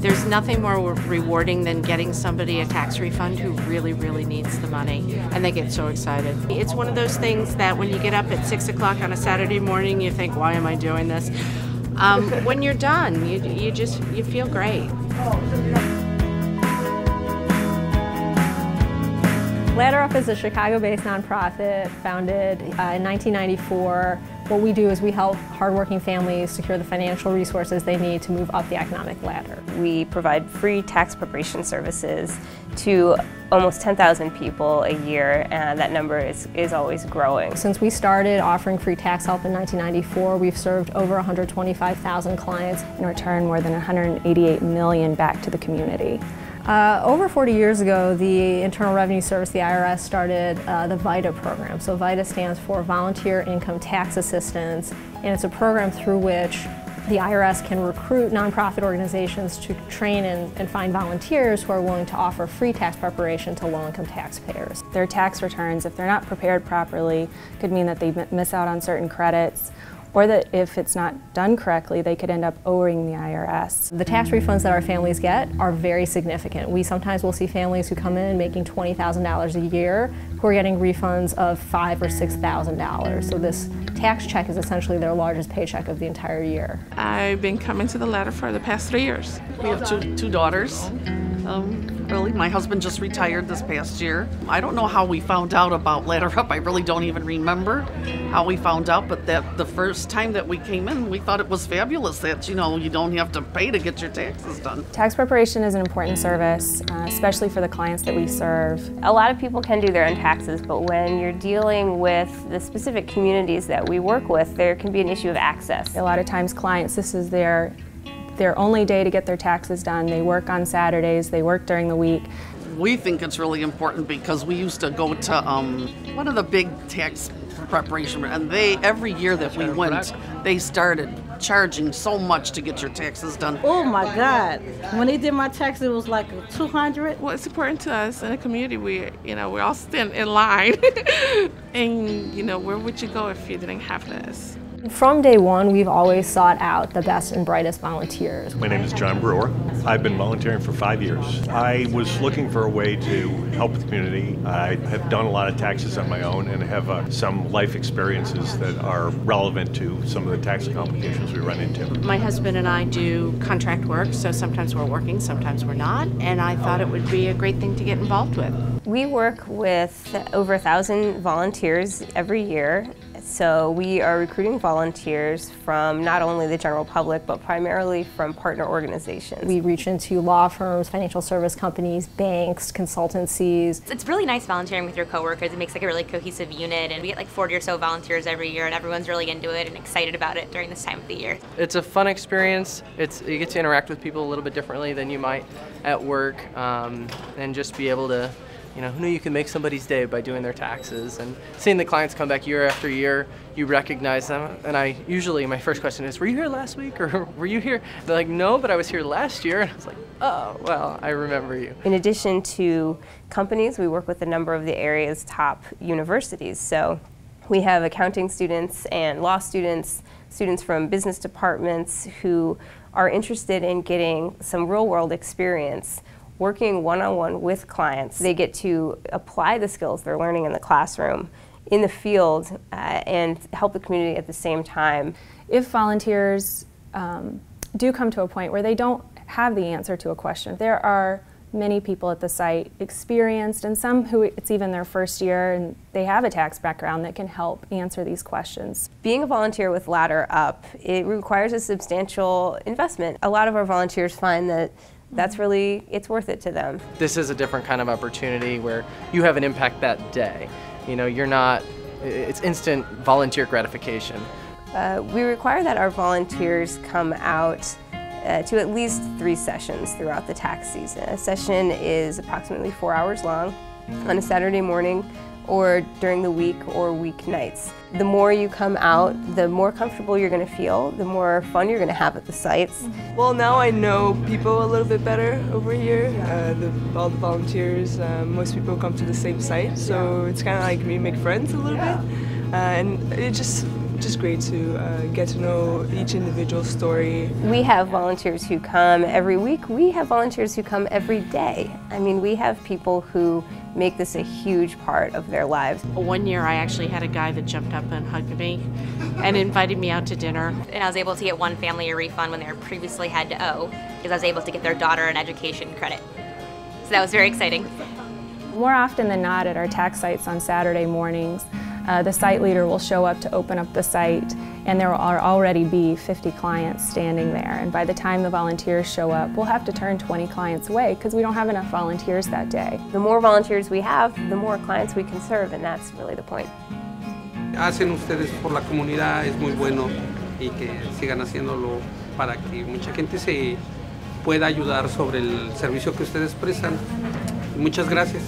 There's nothing more rewarding than getting somebody a tax refund who really, really needs the money, and they get so excited. It's one of those things that when you get up at 6 o'clock on a Saturday morning, you think, why am I doing this? When you're done, you feel great. Ladder Up is a Chicago-based nonprofit founded in 1994. What we do is we help hardworking families secure the financial resources they need to move up the economic ladder. We provide free tax preparation services to almost 10,000 people a year, and that number is always growing. Since we started offering free tax help in 1994, we've served over 125,000 clients and returned more than $188 million back to the community. Over 40 years ago, the Internal Revenue Service, the IRS, started the VITA program. So VITA stands for Volunteer Income Tax Assistance, and it's a program through which the IRS can recruit nonprofit organizations to train and find volunteers who are willing to offer free tax preparation to low-income taxpayers. Their tax returns, if they're not prepared properly, could mean that they miss out on certain credits, or that if it's not done correctly, they could end up owing the IRS. The tax refunds that our families get are very significant. We sometimes will see families who come in making $20,000 a year who are getting refunds of $5,000 or $6,000. So this tax check is essentially their largest paycheck of the entire year. I've been coming to the ladder for the past 3 years. We have two daughters. Really, my husband just retired this past year. I don't know how we found out about Ladder Up. I really don't even remember how we found out, but that the first time that we came in, we thought it was fabulous that, you know, you don't have to pay to get your taxes done. Tax preparation is an important service, especially for the clients that we serve. A lot of people can do their own taxes, but when you're dealing with the specific communities that we work with, there can be an issue of access. A lot of times clients, this is their only day to get their taxes done. They work on Saturdays, they work during the week. We think it's really important because we used to go to one of the big tax preparation, and every year that we went, they started charging so much to get your taxes done. Oh my God! When they did my tax, it was like $200. Well, it's important to us in the community. We all stand in line, and where would you go if you didn't have this? From day one, we've always sought out the best and brightest volunteers. My name is John Brewer. I've been volunteering for 5 years. I was looking for a way to help the community. I have done a lot of taxes on my own and have some life experiences that are relevant to some of the tax complications we run into. My husband and I do contract work, so sometimes we're working, sometimes we're not, and I thought it would be a great thing to get involved with. We work with over 1,000 volunteers every year. So we are recruiting volunteers from not only the general public, but primarily from partner organizations. We reach into law firms, financial service companies, banks, consultancies. It's really nice volunteering with your coworkers. It makes like a really cohesive unit, and we get like 40 or so volunteers every year, and everyone's really into it and excited about it during this time of the year. It's a fun experience. You get to interact with people a little bit differently than you might at work, and just be able to who knew you can make somebody's day by doing their taxes, and seeing the clients come back year after year, you recognize them, and my first question is, were you here last week, or were you here? They're like, no, but I was here last year. And I was like, oh, well, I remember you. In addition to companies, we work with a number of the area's top universities. So we have accounting students and law students, students from business departments who are interested in getting some real-world experience working one-on-one with clients. They get to apply the skills they're learning in the classroom in the field and help the community at the same time. If volunteers do come to a point where they don't have the answer to a question, there are many people at the site experienced, and some who it's even their first year and they have a tax background that can help answer these questions. Being a volunteer with Ladder Up, it requires a substantial investment. A lot of our volunteers find that it's worth it to them. This is a different kind of opportunity where you have an impact that day. It's instant volunteer gratification. We require that our volunteers come out to at least 3 sessions throughout the tax season. A session is approximately 4 hours long on a Saturday morning or during the week or weeknights. The more you come out, the more comfortable you're going to feel, the more fun you're going to have at the sites. Well, now I know people a little bit better over here, all the volunteers. Most people come to the same site, so it's kind of like we make friends a little bit. And it just just great to get to know each individual story. We have volunteers who come every week. We have volunteers who come every day. I mean, we have people who make this a huge part of their lives. One year I actually had a guy that jumped up and hugged me and invited me out to dinner. And I was able to get one family a refund when they were previously had to owe, because I was able to get their daughter an education credit. So that was very exciting. More often than not at our tax sites on Saturday mornings, the site leader will show up to open up the site, and there will already be 50 clients standing there. And by the time the volunteers show up, we'll have to turn 20 clients away because we don't have enough volunteers that day. The more volunteers we have, the more clients we can serve, and that's really the point. Hacen ustedes por la comunidad es muy bueno y que sigan haciéndolo para que mucha gente se pueda ayudar sobre el servicio que ustedes prestan. Muchas gracias.